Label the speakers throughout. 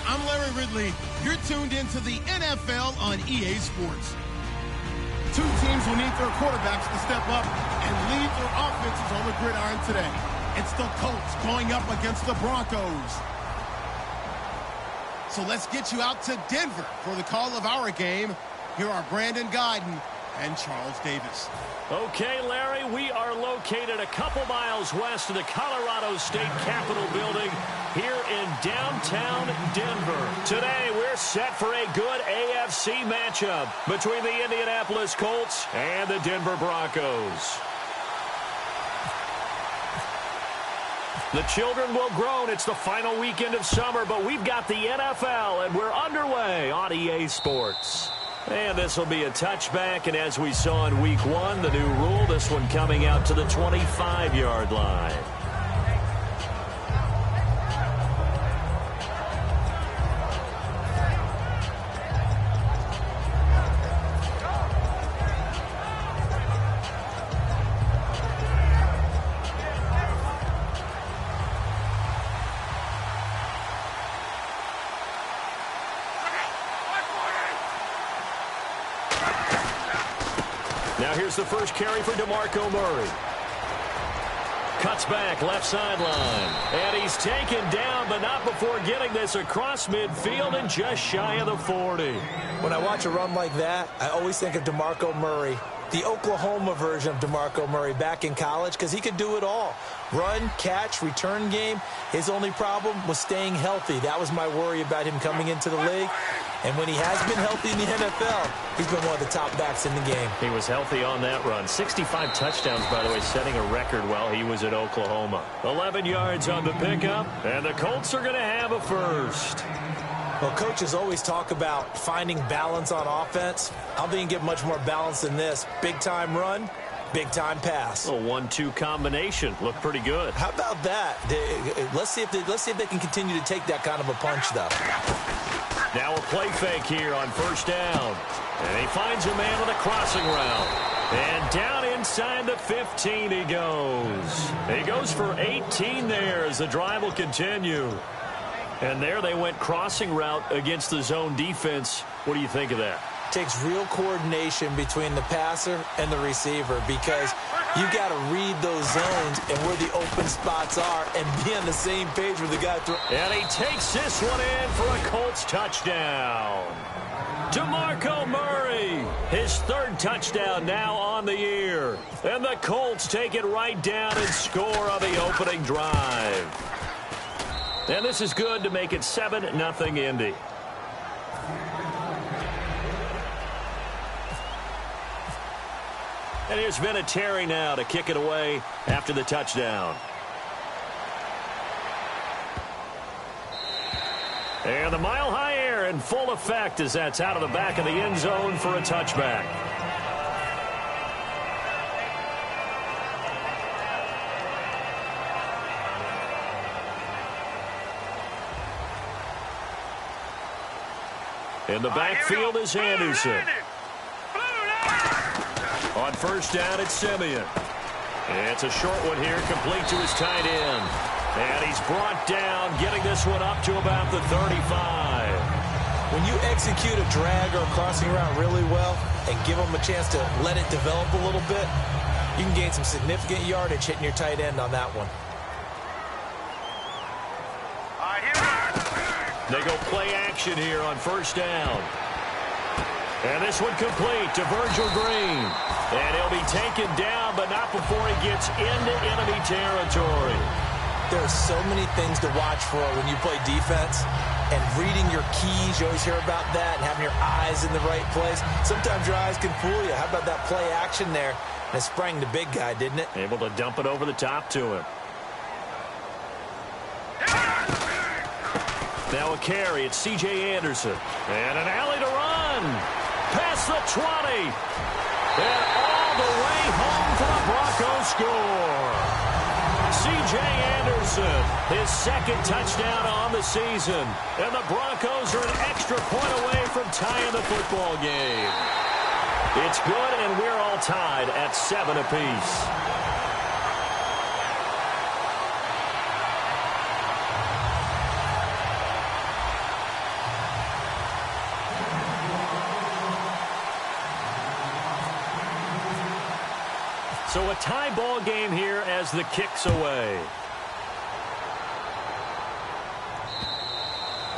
Speaker 1: I'm Larry Ridley. You're tuned into the NFL on EA Sports. Two teams will need their quarterbacks to step up and lead their offenses on the gridiron today. It's the Colts going up against the Broncos. So let's get you out to Denver for the call of our game. Here are Brandon Guyton and Charles Davis.
Speaker 2: Okay, Larry, we are located a couple miles west of the Colorado State Capitol building here in downtown Denver. Today, we're set for a good AFC matchup between the Indianapolis Colts and the Denver Broncos. The children will groan. It's the final weekend of summer, but we've got the NFL, and we're underway on EA Sports. And this will be a touchback, and as we saw in Week 1, the new rule, this one coming out to the 25-yard line. Now here's the first carry for DeMarco Murray. Cuts back, left sideline. And he's taken down, but not before getting this across midfield and just shy of the 40.
Speaker 3: When I watch a run like that, I always think of DeMarco Murray, the Oklahoma version of DeMarco Murray back in college, because he could do it all. Run, catch, return game. His only problem was staying healthy. That was my worry about him coming into the league. And when he has been healthy in the NFL, he's been one of the top backs in the game.
Speaker 2: He was healthy on that run. 65 touchdowns, by the way, setting a record while he was at Oklahoma. 11 yards on the pickup, and the Colts are going to have a first.
Speaker 3: Well, coaches always talk about finding balance on offense. I don't think you can get much more balance than this. Big-time run, big-time pass.
Speaker 2: A 1-2 combination. Looked pretty good.
Speaker 3: How about that? Let's see if they can continue to take that kind of a punch, though.
Speaker 2: Now a play fake here on first down. And he finds a man with a crossing route. And down inside the 15 he goes. He goes for 18 there as the drive will continue. And there they went crossing route against the zone defense. What do you think of that?
Speaker 3: Takes real coordination between the passer and the receiver, because you've got to read those zones and where the open spots are and be on the same page with the guy throwing.
Speaker 2: And he takes this one in for a Colts touchdown. DeMarco Murray, his third touchdown now on the year. And the Colts take it right down and score on the opening drive. And this is good to make it 7-0 Indy. And here's Vinatieri now to kick it away after the touchdown. And the mile-high air in full effect as that's out of the back of the end zone for a touchback. In the backfield is Anderson. On first down, it's Simeon. It's a short one here, complete to his tight end. And he's brought down, getting this one up to about the 35.
Speaker 3: When you execute a drag or a crossing route really well and give them a chance to let it develop a little bit, you can gain some significant yardage hitting your tight end on that one.
Speaker 2: They go play action here on first down. And this one complete to Virgil Green. And he'll be taken down, but not before he gets into enemy territory.
Speaker 3: There are so many things to watch for when you play defense. And reading your keys, you always hear about that, and having your eyes in the right place. Sometimes your eyes can fool you. How about that play action there? And it sprang the big guy, didn't it?
Speaker 2: Able to dump it over the top to him. Now a carry. It's C.J. Anderson. And an alley to run. Past the 20. And all the way home for the Broncos score. C.J. Anderson, his second touchdown on the season. And the Broncos are an extra point away from tying the football game. It's good, and we're all tied at 7 apiece. So a tie ball game here as the kick's away.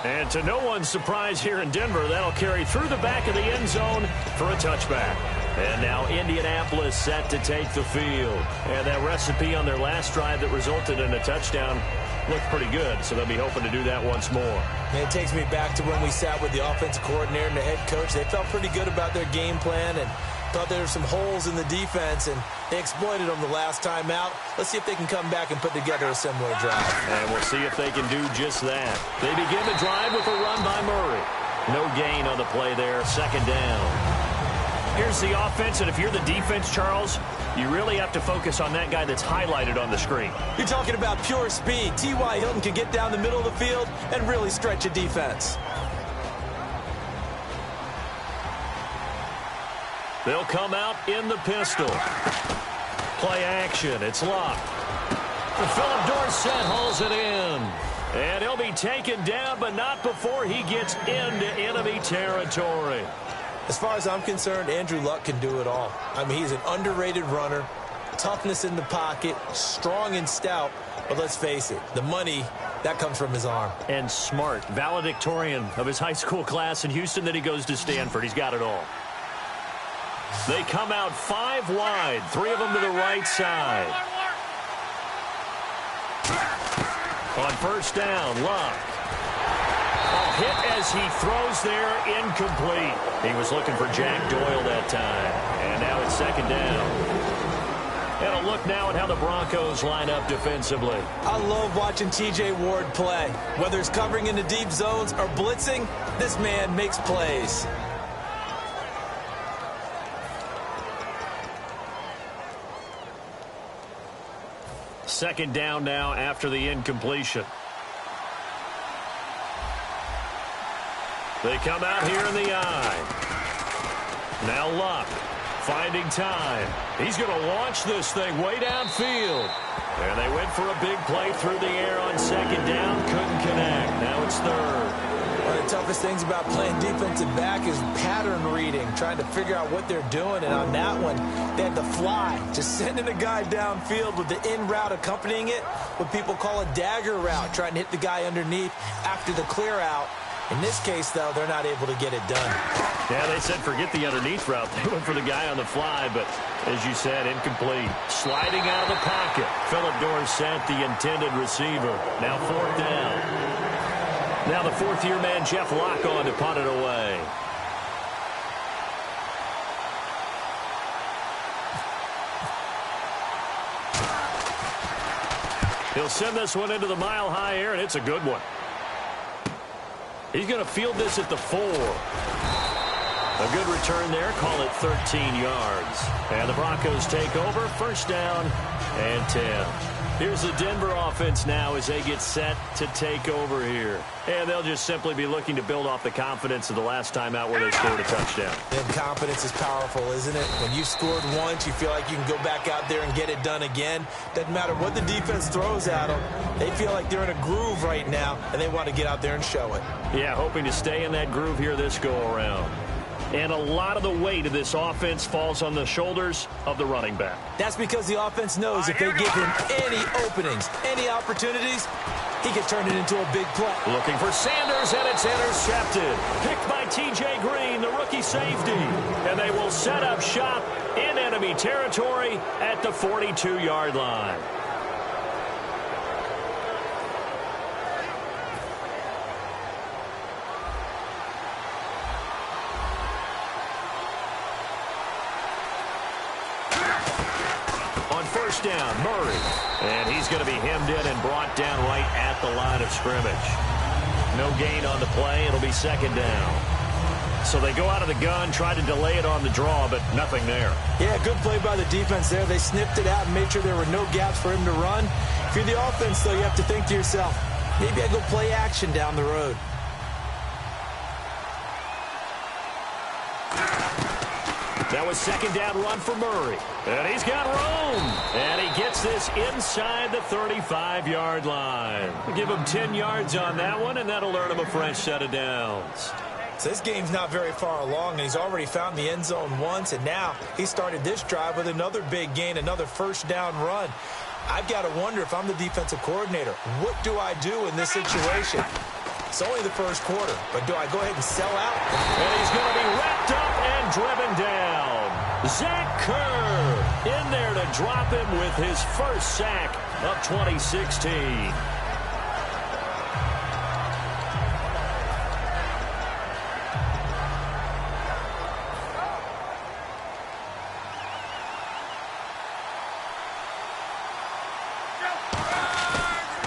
Speaker 2: And to no one's surprise here in Denver, that'll carry through the back of the end zone for a touchback. And now Indianapolis set to take the field. And that recipe on their last drive that resulted in a touchdown looked pretty good, so they'll be hoping to do that once more.
Speaker 3: And it takes me back to when we sat with the offensive coordinator and the head coach. They felt pretty good about their game plan and thought there were some holes in the defense, and they exploited them the last time out. Let's see if they can come back and put together a similar drive.
Speaker 2: And we'll see if they can do just that. They begin the drive with a run by Murray. No gain on the play there, second down. Here's the offense, and if you're the defense, Charles, you really have to focus on that guy that's highlighted on the screen.
Speaker 3: You're talking about pure speed. T.Y. Hilton can get down the middle of the field and really stretch a defense.
Speaker 2: They'll come out in the pistol. Play action. It's locked. Philip Dorsett hauls it in. And he'll be taken down, but not before he gets into enemy territory.
Speaker 3: As far as I'm concerned, Andrew Luck can do it all. I mean, he's an underrated runner, toughness in the pocket, strong and stout. But let's face it, the money, that comes from his arm.
Speaker 2: And smart, valedictorian of his high school class in Houston, then he goes to Stanford. He's got it all. They come out 5 wide, 3 of them to the right side. On first down, Luck. Hit as he throws there, incomplete. He was looking for Jack Doyle that time. And now it's second down. And a look now at how the Broncos line up defensively.
Speaker 3: I love watching T.J. Ward play. Whether it's covering in the deep zones or blitzing, this man makes plays.
Speaker 2: Second down now after the incompletion. They come out here in the eye. Now Luck finding time. He's going to launch this thing way downfield. And they went for a big play through the air on second down. Couldn't connect. Now it's third.
Speaker 3: One of the toughest things about playing defensive back is pattern reading, trying to figure out what they're doing. And on that one, they had the fly, just sending a guy downfield with the in route accompanying it, what people call a dagger route, trying to hit the guy underneath after the clear out. In this case, though, they're not able to get it done.
Speaker 2: Yeah, they said forget the underneath route. They went for the guy on the fly, but as you said, incomplete. Sliding out of the pocket. Philip Dorsett, the intended receiver. Now fourth down. Now the fourth-year man, Jeff Locke, on to punt it away. He'll send this one into the mile-high air, and it's a good one. He's going to field this at the 4. A good return there. Call it 13 yards. And the Broncos take over. First down and 10. Here's the Denver offense now as they get set to take over here. And they'll just simply be looking to build off the confidence of the last time out where they scored a touchdown.
Speaker 3: And confidence is powerful, isn't it? When you scored once, you feel like you can go back out there and get it done again. Doesn't matter what the defense throws at them. They feel like they're in a groove right now, and they want to get out there and show it.
Speaker 2: Yeah, hoping to stay in that groove here this go-around. And a lot of the weight of this offense falls on the shoulders of the running back.
Speaker 3: That's because the offense knows if they give him any openings, any opportunities, he could turn it into a big play.
Speaker 2: Looking for Sanders, and it's intercepted. Picked by T.J. Green, the rookie safety. And they will set up shop in enemy territory at the 42-yard line. First down, Murray. And he's going to be hemmed in and brought down right at the line of scrimmage. No gain on the play. It'll be second down. So they go out of the gun, try to delay it on the draw, but nothing there.
Speaker 3: Yeah, good play by the defense there. They snipped it out and made sure there were no gaps for him to run. If you're the offense, though, you have to think to yourself, maybe I go play action down the road.
Speaker 2: That was second down run for Murray. And he's got room. And he gets this inside the 35-yard line. Give him 10 yards on that one, and that'll earn him a fresh set of downs.
Speaker 3: So this game's not very far along, and he's already found the end zone once, and now he started this drive with another big gain, another first down run. I've got to wonder if I'm the defensive coordinator, what do I do in this situation? It's only the first quarter, but do I go ahead and sell out?
Speaker 2: And he's going to be wrapped up and driven down. Zach Kerr in there to drop him with his first sack of 2016.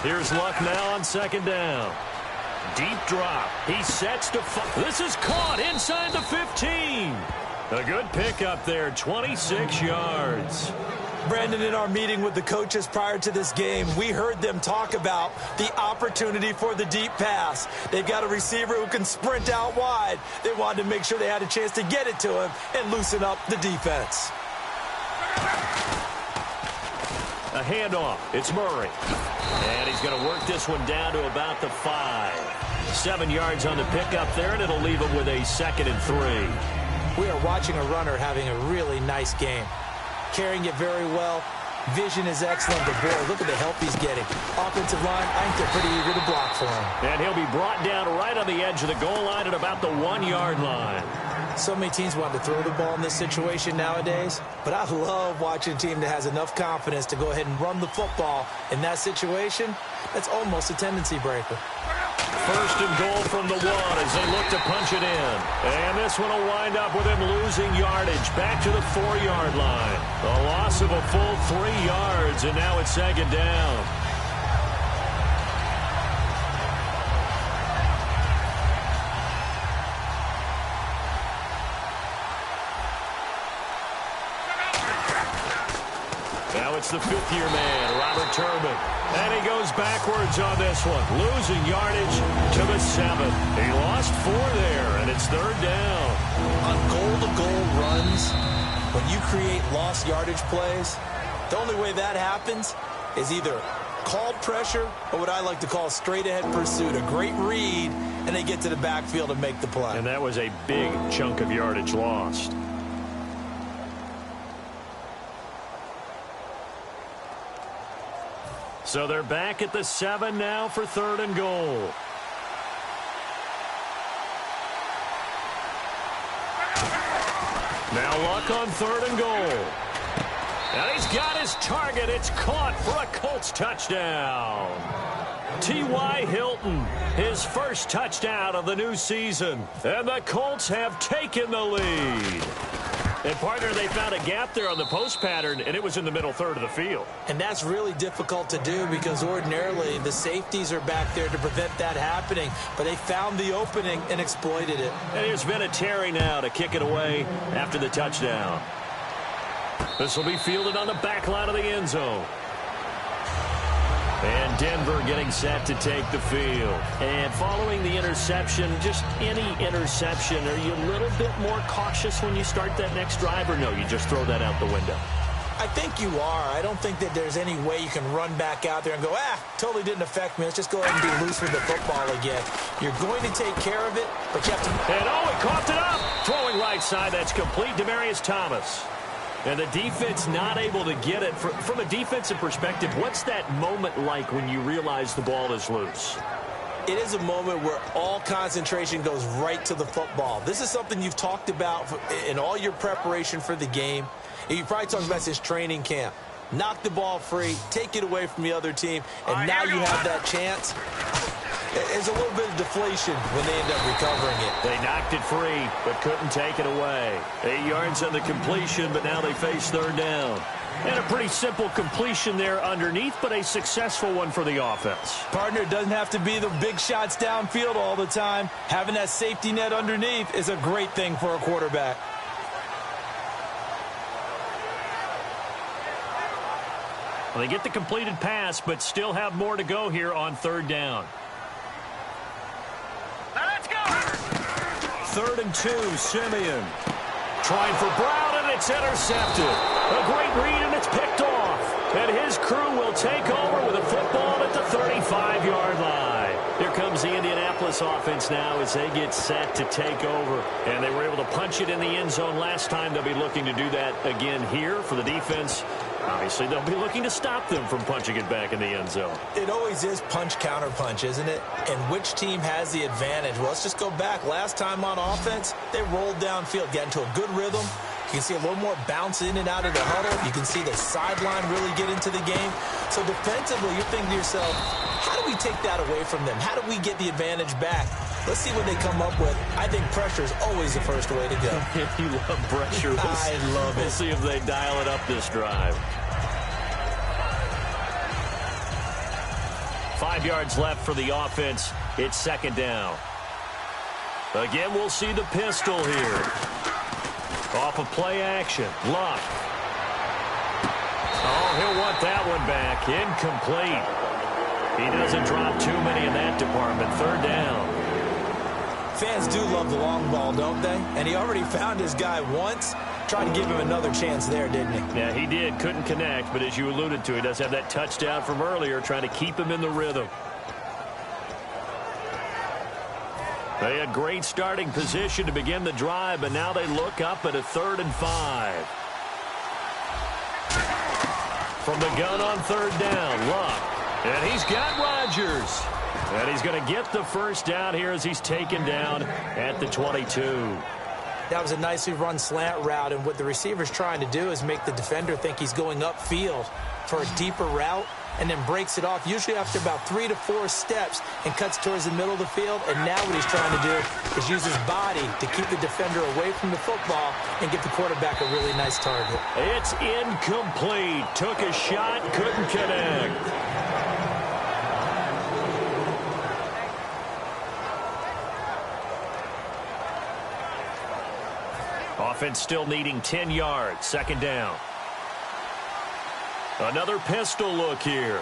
Speaker 2: Here's Luck now on second down. Deep drop. He sets to this is caught inside the 15. A good pickup there, 26 yards.
Speaker 3: Brandon, in our meeting with the coaches prior to this game, we heard them talk about the opportunity for the deep pass. They've got a receiver who can sprint out wide. They wanted to make sure they had a chance to get it to him and loosen up the defense.
Speaker 2: A handoff. It's Murray. And he's going to work this one down to about the 5. 7 yards on the pickup there, and it'll leave him with a 2nd and 3.
Speaker 3: We are watching a runner having a really nice game. Carrying it very well. Vision is excellent. But boy, look at the help he's getting. Offensive line, I think they're pretty eager to block for him.
Speaker 2: And he'll be brought down right on the edge of the goal line at about the 1-yard line.
Speaker 3: So many teams want to throw the ball in this situation nowadays, but I love watching a team that has enough confidence to go ahead and run the football in that situation. That's almost a tendency breaker.
Speaker 2: First and goal from the 1 as they look to punch it in. And this one will wind up with him losing yardage back to the 4-yard line. A loss of a full 3 yards, and now it's second down. Now it's the 5th-year man, Robert Turbin. And he goes backwards on this one, losing yardage to the 7. He lost 4 there, and it's 3rd down.
Speaker 3: On goal-to-goal runs, when you create lost yardage plays, the only way that happens is either called pressure or what I like to call straight-ahead pursuit, a great read, and they get to the backfield and make the play.
Speaker 2: And that was a big chunk of yardage lost. So they're back at the 7 now for 3rd and goal. Now Luck on 3rd and goal. And he's got his target. It's caught for a Colts touchdown. T.Y. Hilton, his first touchdown of the new season. And the Colts have taken the lead. And, partner, they found a gap there on the post pattern, and it was in the middle third of the field.
Speaker 3: And that's really difficult to do because ordinarily the safeties are back there to prevent that happening. But they found the opening and exploited it.
Speaker 2: And here's Vinatieri now to kick it away after the touchdown. This will be fielded on the back line of the end zone. And Denver getting set to take the field. And following the interception, just any interception, are you a little bit more cautious when you start that next drive, or no, you just throw that out the window?
Speaker 3: I think you are. I don't think that there's any way you can run back out there and go, totally didn't affect me. Let's just go ahead and be loose with the football again. You're going to take care of it, but you have to...
Speaker 2: And he coughed it up. Throwing right side, that's complete. Demaryius Thomas. And the defense not able to get it. From a defensive perspective, what's that moment like when you realize the ball is loose?
Speaker 3: It is a moment where all concentration goes right to the football. This is something you've talked about in all your preparation for the game. And you probably talked about since training camp. Knock the ball free, take it away from the other team, and now you have that chance. There's a little bit of deflation when they end up recovering it.
Speaker 2: They knocked it free, but couldn't take it away. 8 yards on the completion, but now they face third down. And a pretty simple completion there underneath, but a successful one for the offense.
Speaker 3: Partner, it doesn't have to be the big shots downfield all the time. Having that safety net underneath is a great thing for a quarterback.
Speaker 2: Well, they get the completed pass, but still have more to go here on third down.
Speaker 4: Let's go!
Speaker 2: 3rd and 2, Simeon. Trying for Brown, and it's intercepted. A great read, and it's picked off. And his crew will take over with a football at the 35-yard line. Here comes the Indianapolis offense now as they get set to take over. And they were able to punch it in the end zone last time. They'll be looking to do that again here for the defense. Obviously, they'll be looking to stop them from punching it back in the end zone.
Speaker 3: It always is punch-counter-punch, isn't it? And which team has the advantage? Well, let's just go back. Last time on offense, they rolled downfield, got into a good rhythm. You can see a little more bounce in and out of the huddle. You can see the sideline really get into the game. So defensively, you're thinking to yourself, how do we take that away from them? How do we get the advantage back? Let's see what they come up with. I think pressure is always the first way to go.
Speaker 2: You love pressure.
Speaker 3: I love it.
Speaker 2: We'll see if they dial it up this drive. 5 yards left for the offense. It's second down. Again, we'll see the pistol here. Off of play action. Luck. Oh, he'll want that one back. Incomplete. He doesn't drop too many in that department. Third down.
Speaker 3: Fans do love the long ball, don't they? And he already found his guy once. Tried to give him another chance there, didn't he?
Speaker 2: Yeah, he did. Couldn't connect, but as you alluded to, he does have that touchdown from earlier, trying to keep him in the rhythm. They had great starting position to begin the drive, but now they look up at a 3rd and 5. From the gun on third down, Luck. And he's got Rodgers. And he's going to get the first down here as he's taken down at the 22.
Speaker 3: That was a nicely run slant route, and what the receiver's trying to do is make the defender think he's going upfield for a deeper route, and then breaks it off, usually after about 3 to 4 steps, and cuts towards the middle of the field. And now what he's trying to do is use his body to keep the defender away from the football and get the quarterback a really nice target.
Speaker 2: It's incomplete. Took a shot, couldn't connect. Offense still needing 10 yards. Second down. Another pistol look here.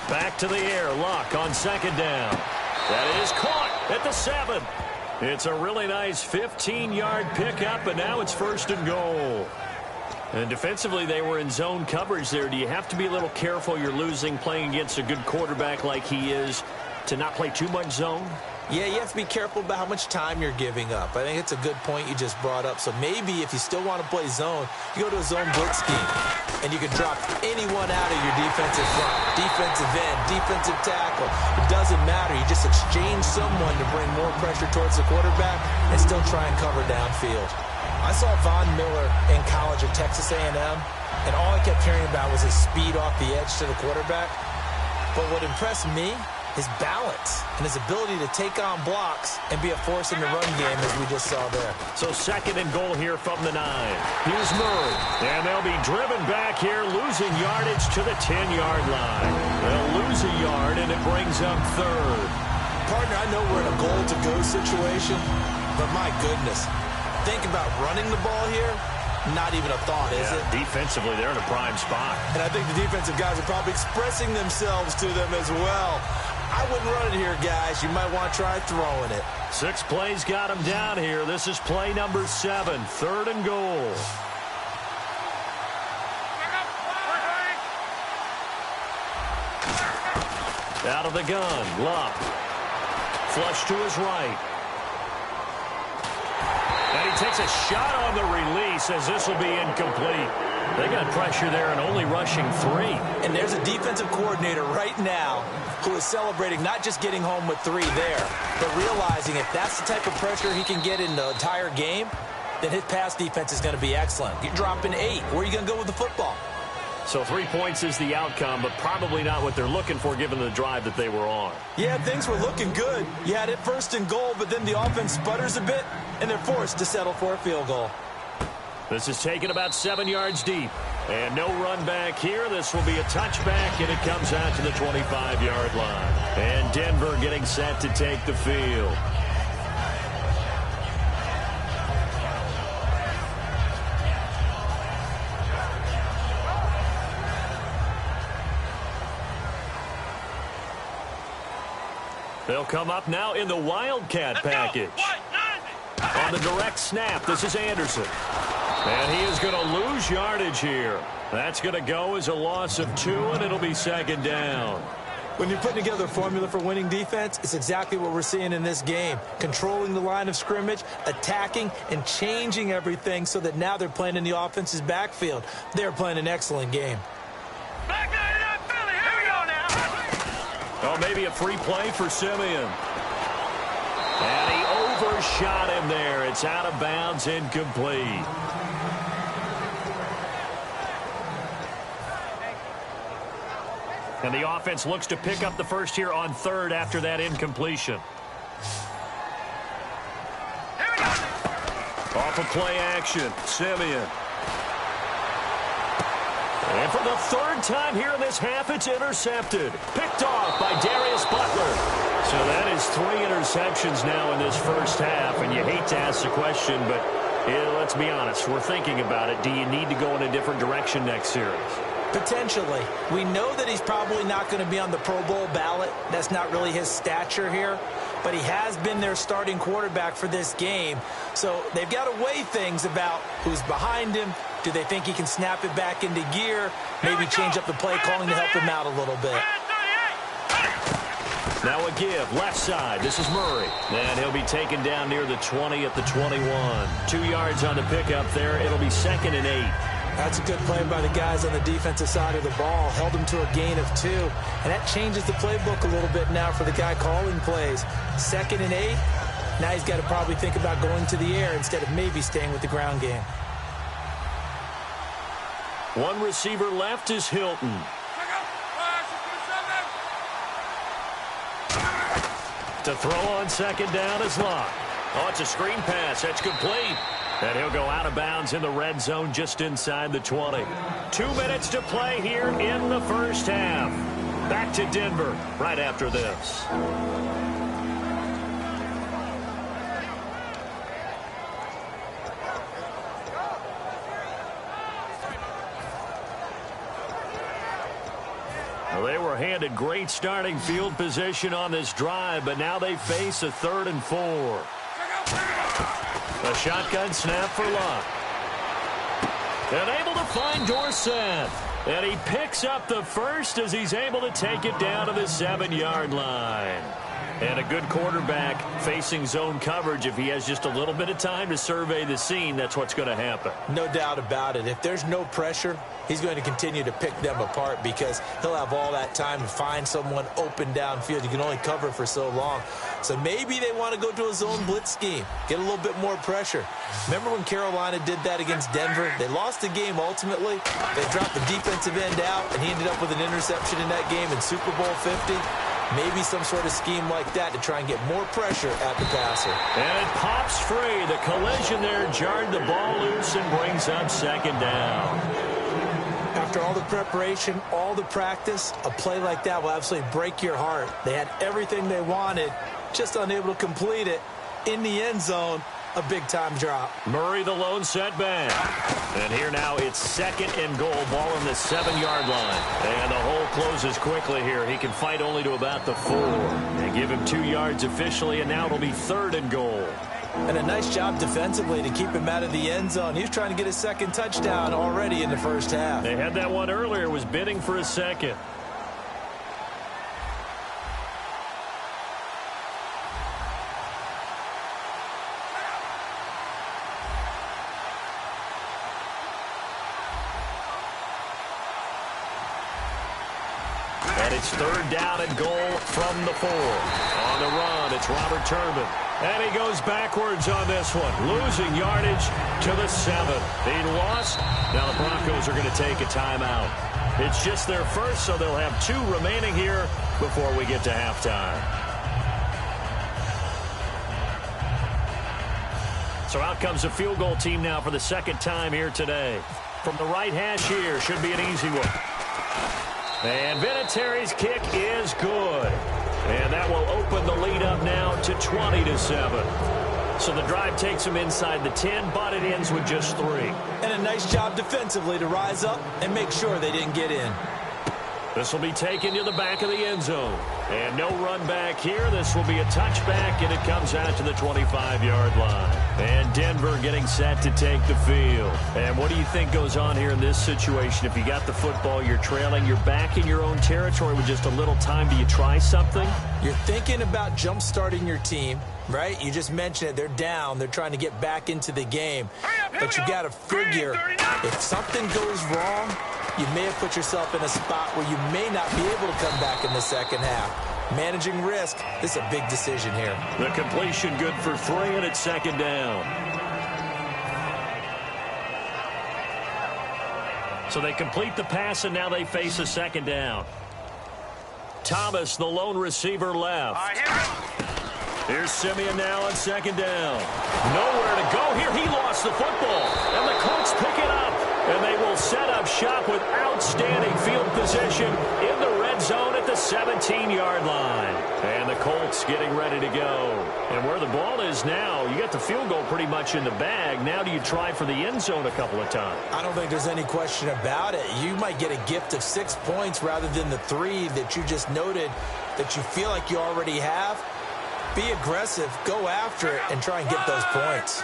Speaker 2: Back to the air. Luck on second down. That is caught at the 7. It's a really nice 15-yard pickup, and now it's 1st and goal. And defensively, they were in zone coverage there. Do you have to be a little careful? You're losing playing against a good quarterback like he is to not play too much zone?
Speaker 3: Yeah, you have to be careful about how much time you're giving up. I think it's a good point you just brought up. So maybe if you still want to play zone, you go to a zone blitz scheme, and you can drop anyone out of your defensive front, defensive end, defensive tackle. It doesn't matter. You just exchange someone to bring more pressure towards the quarterback and still try and cover downfield. I saw Von Miller in college at Texas A&M, and all I kept hearing about was his speed off the edge to the quarterback. But what impressed me, his balance and his ability to take on blocks and be a force in the run game, as we just saw there.
Speaker 2: So 2nd and goal here from the 9. Here's Murray. And they'll be driven back here, losing yardage to the 10-yard line. They'll lose a yard, and it brings up 3rd.
Speaker 3: Partner, I know we're in a goal-to-go situation, but my goodness, think about running the ball here. Not even a thought, is it?
Speaker 2: Defensively, they're in a prime spot.
Speaker 3: And I think the defensive guys are probably expressing themselves to them as well. I wouldn't run it here, guys. You might want to try throwing it.
Speaker 2: 6 plays got him down here. This is play number 7, 3rd and goal. Out of the gun, Luck. Flush to his right. he takes a shot on the release as this will be incomplete. They got pressure there and only rushing 3.
Speaker 3: And there's a defensive coordinator right now who is celebrating not just getting home with 3 there, but realizing if that's the type of pressure he can get in the entire game, then his pass defense is going to be excellent. You're dropping 8. Where are you going to go with the football?
Speaker 2: So 3 points is the outcome, but probably not what they're looking for given the drive that they were on.
Speaker 3: Yeah, things were looking good. You had it 1st and goal, but then the offense sputters a bit, and they're forced to settle for a field goal.
Speaker 2: This is taken about 7 yards deep. And no run back here. This will be a touchback, and it comes out to the 25-yard line. And Denver getting set to take the field. They'll come up now in the Wildcat package. On the direct snap, this is Anderson. And he is going to lose yardage here. That's going to go as a loss of 2, and it'll be 2nd down.
Speaker 3: When you're putting together a formula for winning defense, it's exactly what we're seeing in this game. Controlling the line of scrimmage, attacking, and changing everything so that now they're playing in the offense's backfield. They're playing an excellent game.
Speaker 2: Oh, maybe a free play for Simeon. And he overshot him there. It's out of bounds, incomplete. And the offense looks to pick up the first here on 3rd after that incompletion. Off of play action, Simeon. And for the 3rd time here in this half, it's intercepted. Picked off by Darius Butler. So that is 3 interceptions now in this first half. And you hate to ask the question, but let's be honest. We're thinking about it. Do you need to go in a different direction next series?
Speaker 3: Potentially. We know that he's probably not going to be on the Pro Bowl ballot. That's not really his stature here. But he has been their starting quarterback for this game. So they've got to weigh things about who's behind him. Do they think he can snap it back into gear? Maybe change up the play calling to help him out a little bit.
Speaker 2: Now a give, left side. This is Murray. And he'll be taken down near the 20 at the 21. 2 yards on the pickup there. It'll be 2nd and 8.
Speaker 3: That's a good play by the guys on the defensive side of the ball. Held him to a gain of 2. And that changes the playbook a little bit now for the guy calling plays. 2nd and 8. Now he's got to probably think about going to the air instead of maybe staying with the ground game.
Speaker 2: One receiver left is Hilton. To throw on 2nd down is Locke. Oh, it's a screen pass. That's complete. And he'll go out of bounds in the red zone just inside the 20. 2 minutes to play here in the first half. Back to Denver right after this. Well, they were handed great starting field position on this drive, but now they face a 3rd and 4. A shotgun snap for Locke. And able to find Dorsett. And he picks up the first as he's able to take it down to the 7-yard line. And a good quarterback facing zone coverage. If he has just a little bit of time to survey the scene, that's what's going to happen.
Speaker 3: No doubt about it. If there's no pressure, he's going to continue to pick them apart because he'll have all that time to find someone open downfield. You can only cover for so long. So maybe they want to go to a zone blitz scheme, get a little bit more pressure. Remember when Carolina did that against Denver? They lost the game ultimately. They dropped the defensive end out, and he ended up with an interception in that game in Super Bowl 50. Maybe some sort of scheme like that to try and get more pressure at the passer.
Speaker 2: And it pops free. The collision there jarred the ball loose and brings up 2nd down.
Speaker 3: After all the preparation, all the practice, a play like that will absolutely break your heart. They had everything they wanted, just unable to complete it. In the end zone, a big-time drop.
Speaker 2: Murray the lone setback. And here now it's 2nd and goal. Ball on the 7-yard line. And the hole closes quickly here. He can fight only to about the 4. They give him 2 yards officially, and now it'll be 3rd and goal.
Speaker 3: And a nice job defensively to keep him out of the end zone. He was trying to get his 2nd touchdown already in the first half.
Speaker 2: They had that one earlier, was bidding for a 2nd. And it's 3rd down and goal from the 4. On the run, it's Robert Turbin. And he goes backwards on this one, losing yardage to the 7. He lost. Now the Broncos are going to take a timeout. It's just their first, so they'll have 2 remaining here before we get to halftime. So out comes the field goal team now for the 2nd time here today. From the right hash here, should be an easy one. And Vinatieri's kick is good. And that will open the lead up now to 20-7. So the drive takes them inside the 10, but it ends with just 3.
Speaker 3: And a nice job defensively to rise up and make sure they didn't get in.
Speaker 2: This will be taken to the back of the end zone. And no run back here. This will be a touchback, and it comes out to the 25-yard line. And Denver getting set to take the field. And what do you think goes on here in this situation? If you got the football, you're trailing, you're back in your own territory with just a little time. Do you try something?
Speaker 3: You're thinking about jump-starting your team, right? You just mentioned it. They're down. They're trying to get back into the game. But you got to figure if something goes wrong, you may have put yourself in a spot where you may not be able to come back in the second half. Managing risk, this is a big decision here.
Speaker 2: The completion good for 3, and it's 2nd down. So they complete the pass, and now they face a 2nd down. Thomas, the lone receiver, left. Here's Simeon now on 2nd down. Nowhere to go here. He lost the football, and the Colts pick it up. And they will set up shop with outstanding field position in the red zone at the 17-yard line. And the Colts getting ready to go. And where the ball is now, you got the field goal pretty much in the bag. Now do you try for the end zone a couple of times?
Speaker 3: I don't think there's any question about it. You might get a gift of 6 points rather than the 3 that you just noted that you feel like you already have. Be aggressive, go after it, and try and get those points.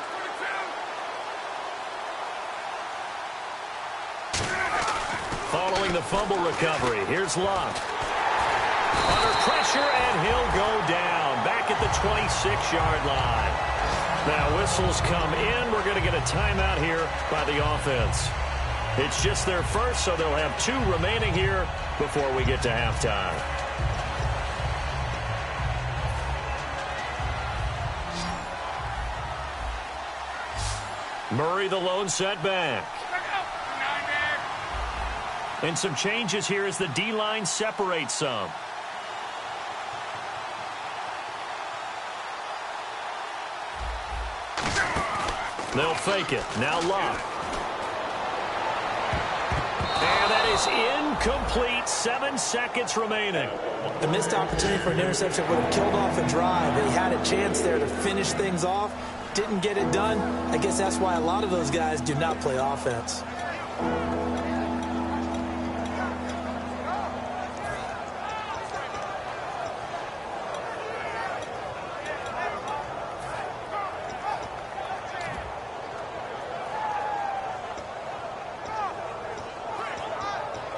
Speaker 2: Following the fumble recovery, here's Luck. Under pressure, and he'll go down. Back at the 26-yard line. Now whistles come in. We're going to get a timeout here by the offense. It's just their first, so they'll have 2 remaining here before we get to halftime. Murray, the lone setback. And some changes here as the D-line separates some. They'll fake it. Now Luck. And that is incomplete. 7 seconds remaining.
Speaker 3: The missed opportunity for an interception would have killed off a drive. They had a chance there to finish things off. Didn't get it done. I guess that's why a lot of those guys do not play offense.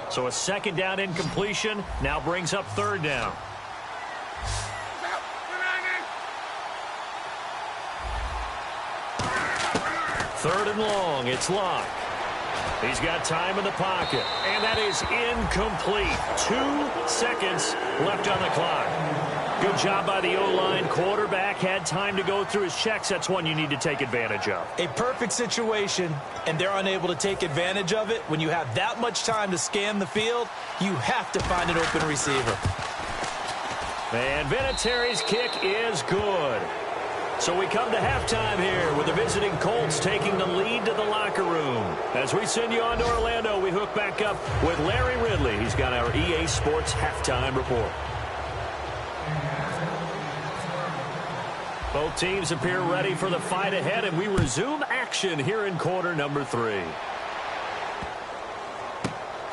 Speaker 2: So a 2nd down incompletion now brings up 3rd down. Third and long, it's Luck. He's got time in the pocket, and that is incomplete. 2 seconds left on the clock. Good job by the O-line. Quarterback had time to go through his checks. That's one you need to take advantage of.
Speaker 3: A perfect situation, and they're unable to take advantage of it. When you have that much time to scan the field, you have to find an open receiver.
Speaker 2: And Vinatieri's kick is good. So we come to halftime here with the visiting Colts taking the lead to the locker room. As we send you on to Orlando, we hook back up with Larry Ridley. He's got our EA Sports halftime report. Both teams appear ready for the fight ahead, and we resume action here in quarter number 3.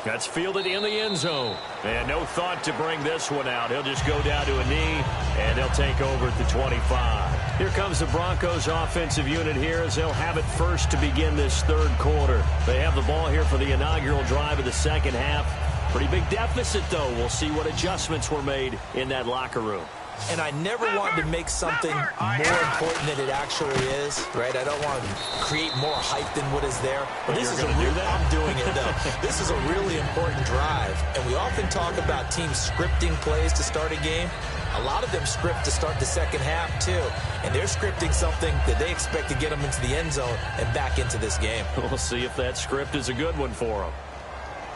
Speaker 2: That's fielded in the end zone. And no thought to bring this one out. He'll just go down to a knee, and they'll take over at the 25. Here comes the Broncos offensive unit here as they'll have it first to begin this 3rd quarter. They have the ball here for the inaugural drive of the 2nd half. Pretty big deficit, though. We'll see what adjustments were made in that locker room.
Speaker 3: And I never want to make something more important than it actually is, right? I don't want to create more hype than what is there. But this is I'm doing it, though. This is a really important drive. And we often talk about teams scripting plays to start a game. A lot of them script to start the second half, too. And they're scripting something that they expect to get them into the end zone and back into this game.
Speaker 2: We'll see if that script is a good one for them.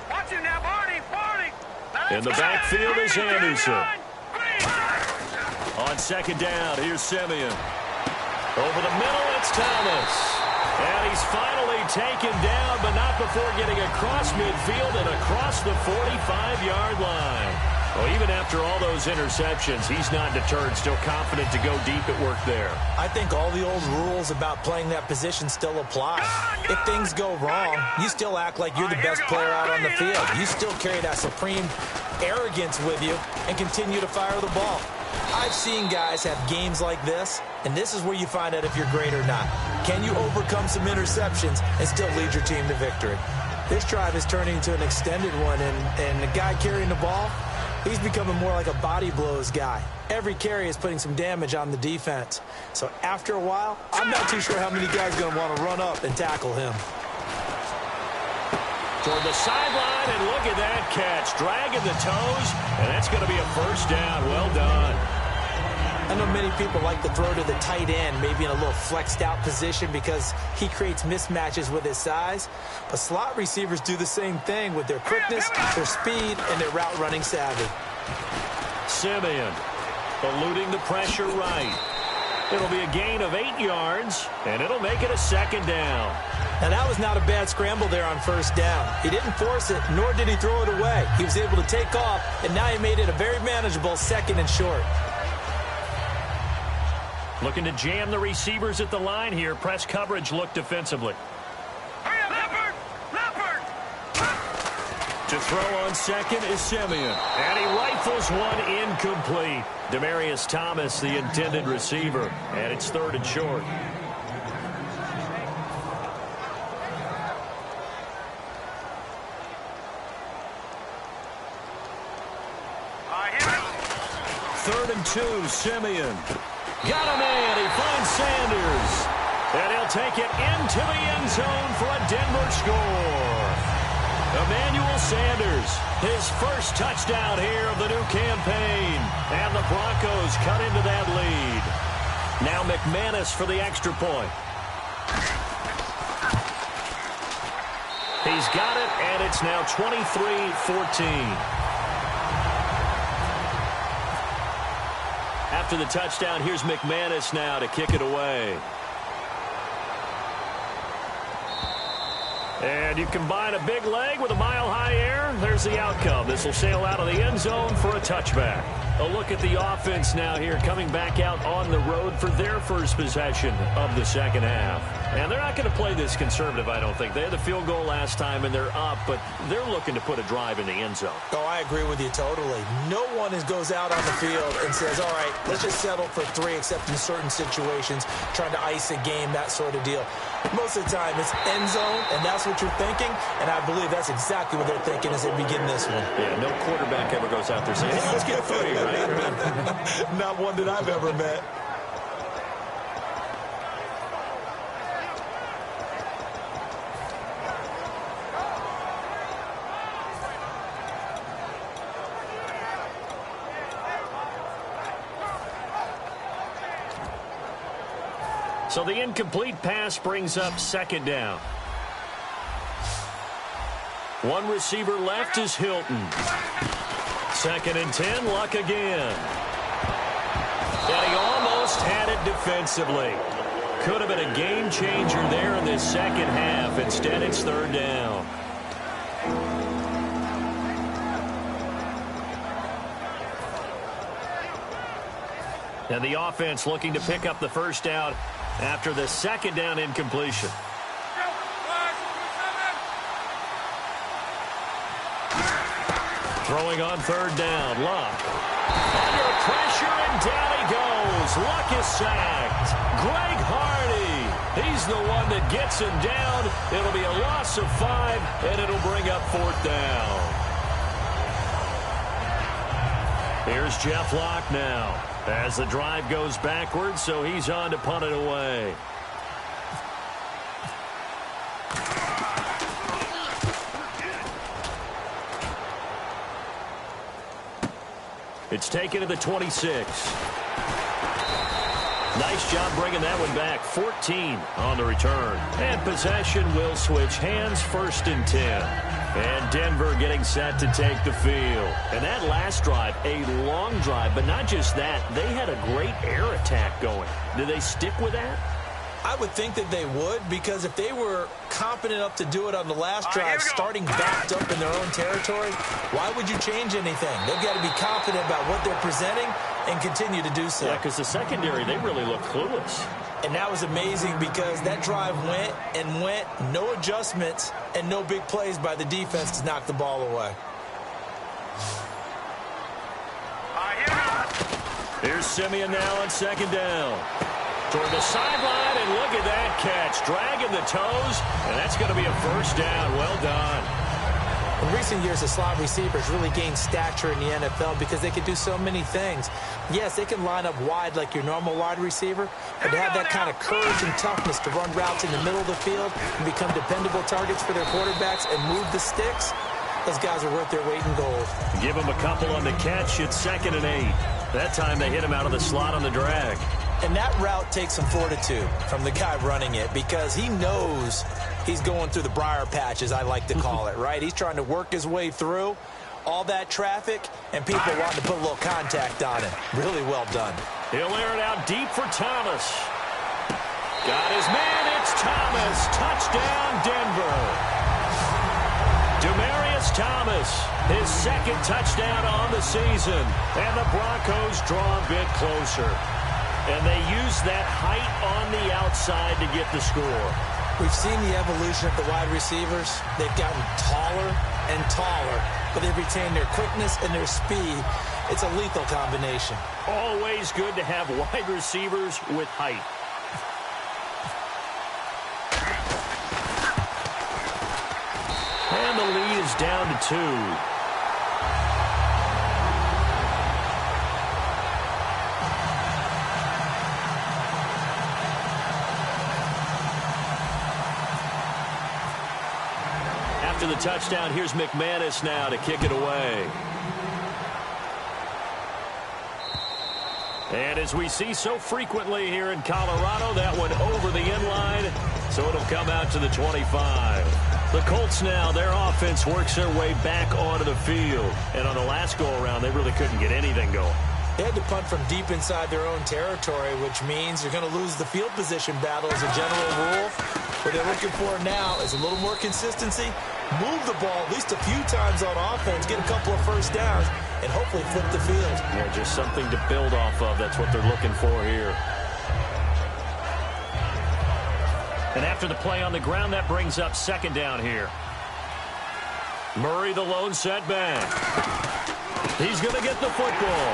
Speaker 4: Watch it now, Barney.
Speaker 2: In the backfield is Anderson. On second down, here's Simeon. Over the middle, it's Thomas. And he's finally taken down, but not before getting across midfield and across the 45-yard line. Well, even after all those interceptions, he's not deterred, still confident to go deep at work there.
Speaker 3: I think all the old rules about playing that position still apply. If things go wrong, you still act like you're the best player out on the field. You still carry that supreme arrogance with you and continue to fire the ball. I've seen guys have games like this, and this is where you find out if you're great or not. Can you overcome some interceptions and still lead your team to victory? This drive is turning into an extended one, and the guy carrying the ball, he's becoming more like a body blows guy. Every carry is putting some damage on the defense. So after a while, I'm not too sure how many guys are going to want to run up and tackle him.
Speaker 2: Toward the sideline, and look at that catch. Dragging the toes, and that's going to be a first down. Well done.
Speaker 3: I know many people like to throw to the tight end, maybe in a little flexed out position because he creates mismatches with his size. But slot receivers do the same thing with their quickness, their speed, and their route running savvy.
Speaker 2: Simeon eluding the pressure right. It'll be a gain of 8 yards, and it'll make it a second down.
Speaker 3: Now, that was not a bad scramble there on first down. He didn't force it, nor did he throw it away. He was able to take off, and now he made it a very manageable second and short.
Speaker 2: Looking to jam the receivers at the line here. Press coverage look defensively. To throw on second is Simeon. And he rifles one incomplete. Demaryius Thomas, the intended receiver. And it's third and short. Third and 2, Simeon. Got a man. He finds Sanders. And he'll take it into the end zone for a Denver score. Emmanuel Sanders, his first touchdown here of the new campaign. And the Broncos cut into that lead. Now McManus for the extra point. He's got it, and it's now 23-14. After the touchdown, here's McManus now to kick it away. And you combine a big leg with a mile-high air, there's the outcome. This will sail out of the end zone for a touchback. A look at the offense now here, coming back out on the road for their first possession of the second half. And they're not going to play this conservative, I don't think. They had the field goal last time, and they're up, but they're looking to put a drive in the end zone.
Speaker 3: Oh, I agree with you totally. No one goes out on the field and says, all right, let's just settle for 3, except in certain situations, trying to ice a game, that sort of deal. Most of the time, it's end zone, and that's what you're thinking, and I believe that's exactly what they're thinking as they begin this one.
Speaker 2: Yeah, no quarterback ever goes out there saying, hey, let's get 3, right?
Speaker 3: Not one that I've ever met.
Speaker 2: So the incomplete pass brings up second down. One receiver left is Hilton. Second and 10, Luck again. And he almost had it defensively. Could have been a game changer there in this second half. Instead, it's third down. And the offense looking to pick up the first down after the second down incompletion. Throwing on third down, Luck. Under pressure, and down he goes. Luck is sacked. Greg Hardy, he's the one that gets him down. It'll be a loss of 5, and it'll bring up fourth down. Here's Jeff Locke now. as the drive goes backwards, so he's on to punt it away. It's taken to the 26. Nice job bringing that one back. 14 on the return. And possession will switch hands, 1st and 10. And Denver getting set to take the field. And that last drive, a long drive, but not just that. They had a great air attack going. Do they stick with that?
Speaker 3: I would think that they would, because if they were competent enough to do it on the last drive, starting backed up in their own territory, why would you change anything? They've got to be confident about what they're presenting and continue to do so.
Speaker 2: Yeah, because the secondary, they really look clueless.
Speaker 3: And that was amazing because that drive went and went, no adjustments, and no big plays by the defense to knock the ball away.
Speaker 2: Here's Simeon now on 2nd down. Toward the sideline, and look at that catch. Dragging the toes, and that's going to be a 1st down. Well done.
Speaker 3: In recent years, the slot receivers really gained stature in the NFL because they could do so many things. Yes, they can line up wide like your normal wide receiver, but to have that kind of courage and toughness to run routes in the middle of the field and become dependable targets for their quarterbacks and move the sticks, those guys are worth their weight in gold.
Speaker 2: Give them a couple on the catch. It's 2nd and 8. That time they hit him out of the slot on the drag.
Speaker 3: And that route takes some fortitude from the guy running it because he knows he's going through the briar patch, as I like to call it, right? He's trying to work his way through all that traffic, and people want to put a little contact on it. Really well done.
Speaker 2: He'll air it out deep for Thomas. Got his man. It's Thomas. Touchdown, Denver. Demaryius Thomas, his 2nd touchdown on the season. And the Broncos draw a bit closer. And they use that height on the outside to get the score.
Speaker 3: We've seen the evolution of the wide receivers. They've gotten taller and taller, but they've retained their quickness and their speed. It's a lethal combination.
Speaker 2: Always good to have wide receivers with height. And the lead is down to 2. After the touchdown, here's McManus now to kick it away. And as we see so frequently here in Colorado, that one over the end line, so it'll come out to the 25. The Colts now, their offense works their way back onto the field. And on the last go-around, they really couldn't get anything going.
Speaker 3: They had to punt from deep inside their own territory, which means you're going to lose the field position battle as a general rule. What they're looking for now is a little more consistency, move the ball at least a few times on offense, get a couple of 1st downs, and hopefully flip the field.
Speaker 2: Yeah, just something to build off of. That's what they're looking for here. And after the play on the ground, that brings up 2nd down here. Murray, the lone setback. He's going to get the football.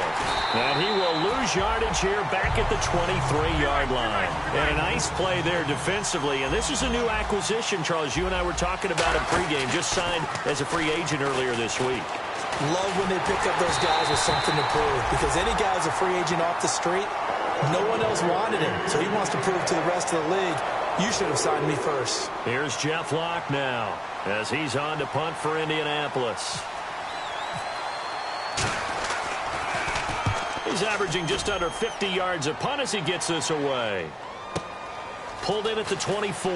Speaker 2: And he will lose yardage here back at the 23-yard line. And a nice play there defensively. And this is a new acquisition, Charles. You and I were talking about him pregame. Just signed as a free agent earlier this week.
Speaker 3: Love when they pick up those guys with something to prove. Because any guy who's a free agent off the street, no one else wanted him. So he wants to prove to the rest of the league, you should have signed me first.
Speaker 2: Here's Jeff Locke now as he's on to punt for Indianapolis. He's averaging just under 50 yards a punt as he gets this away. Pulled in at the 24. A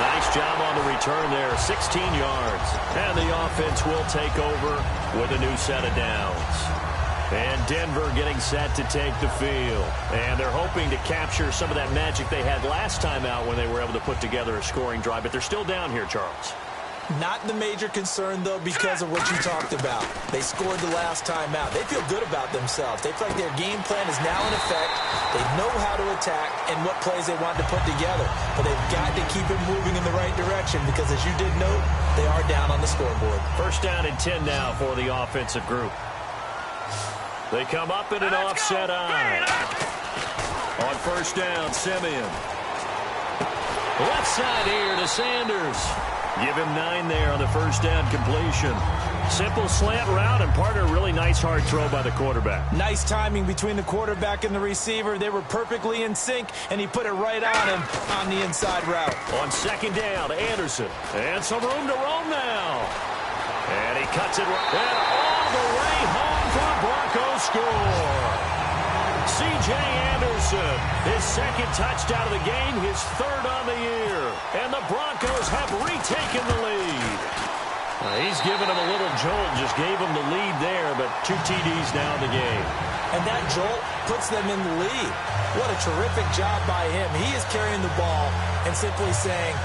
Speaker 2: nice job on the return there, 16 yards. And the offense will take over with a new set of downs. And Denver getting set to take the field. And they're hoping to capture some of that magic they had last time out when they were able to put together a scoring drive. But they're still down here, Charles.
Speaker 3: Not the major concern, though, because of what you talked about. They scored the last time out. They feel good about themselves. They feel like their game plan is now in effect. They know how to attack and what plays they want to put together. But they've got to keep it moving in the right direction because, as you did note, they are down on the scoreboard.
Speaker 2: 1st down and 10 now for the offensive group. They come up in an offset eye. On 1st down, Simeon. Left side here to Sanders. Give him 9 there on the first down completion. Simple slant route, and part of a really nice hard throw by the quarterback.
Speaker 3: Nice timing between the quarterback and the receiver. They were perfectly in sync, and he put it right on him on the inside route.
Speaker 2: On second down, Anderson. And some room to roam now. And he cuts it right. And all the way home for a Broncos score. C.J. Anderson, his second touchdown of the game, his third on the year. And the Broncos have retaken the lead. He's given him a little jolt, just gave him the lead there, but 2 TDs now in the game.
Speaker 3: And that jolt puts them in the lead. What a terrific job by him. He is carrying the ball and simply saying,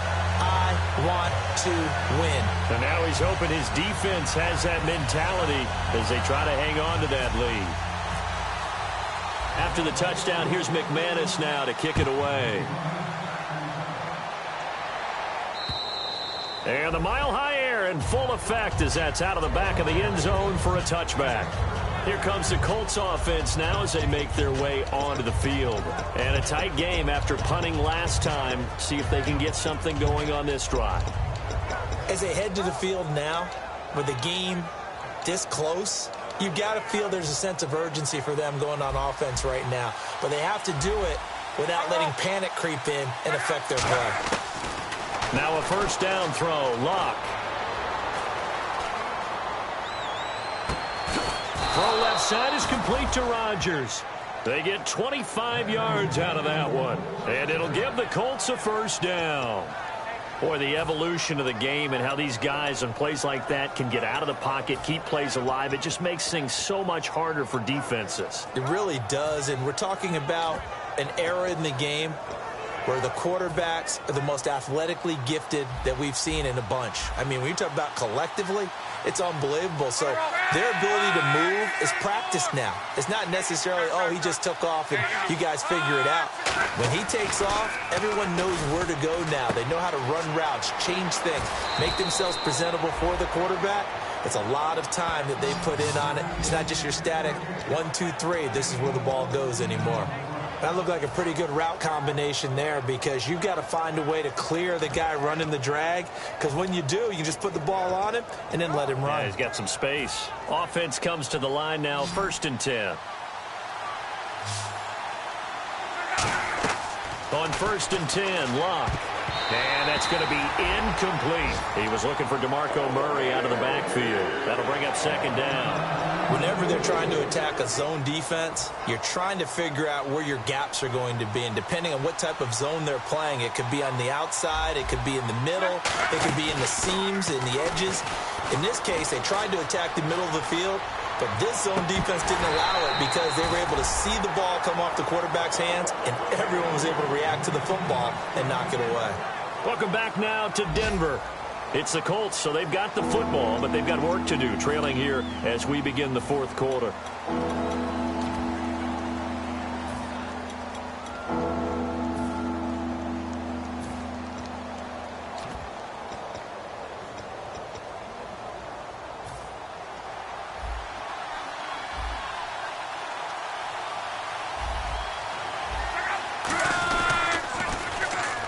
Speaker 3: I want to win.
Speaker 2: And now he's hoping his defense has that mentality as they try to hang on to that lead. After the touchdown, here's McManus now to kick it away. And the mile-high air in full effect as that's out of the back of the end zone for a touchback. Here comes the Colts offense now as they make their way onto the field. And a tight game after punting last time. See if they can get something going on this drive.
Speaker 3: As they head to the field now, with the game this close, you've got to feel there's a sense of urgency for them going on offense right now. But they have to do it without letting panic creep in and affect their play.
Speaker 2: Now a first down throw, Luck. Throw left side is complete to Rodgers. They get 25 yards out of that one. And it'll give the Colts a first down. Boy, the evolution of the game and how these guys on plays like that can get out of the pocket, keep plays alive, it just makes things so much harder for defenses.
Speaker 3: It really does, and we're talking about an era in the game where the quarterbacks are the most athletically gifted that we've seen in a bunch. I mean, when you talk about collectively, it's unbelievable. So their ability to move is practiced now. It's not necessarily, oh, he just took off and you guys figure it out. When he takes off, everyone knows where to go now. They know how to run routes, change things, make themselves presentable for the quarterback. It's a lot of time that they put in on it. It's not just your static 1, 2, 3. This is where the ball goes anymore. That looked like a pretty good route combination there because you've got to find a way to clear the guy running the drag, because when you do, you just put the ball on him and then let him run.
Speaker 2: Yeah, he's got some space. Offense comes to the line now, 1st and 10. On 1st and 10, Luck. And that's going to be incomplete. He was looking for DeMarco Murray out of the backfield. That'll bring up 2nd down.
Speaker 3: Whenever they're trying to attack a zone defense, you're trying to figure out where your gaps are going to be. And depending on what type of zone they're playing, it could be on the outside, it could be in the middle, it could be in the seams, in the edges. In this case, they tried to attack the middle of the field, but this zone defense didn't allow it because they were able to see the ball come off the quarterback's hands, and everyone was able to react to the football and knock it away.
Speaker 2: Welcome back now to Denver. It's the Colts, so they've got the football, but they've got work to do, trailing here as we begin the 4th quarter.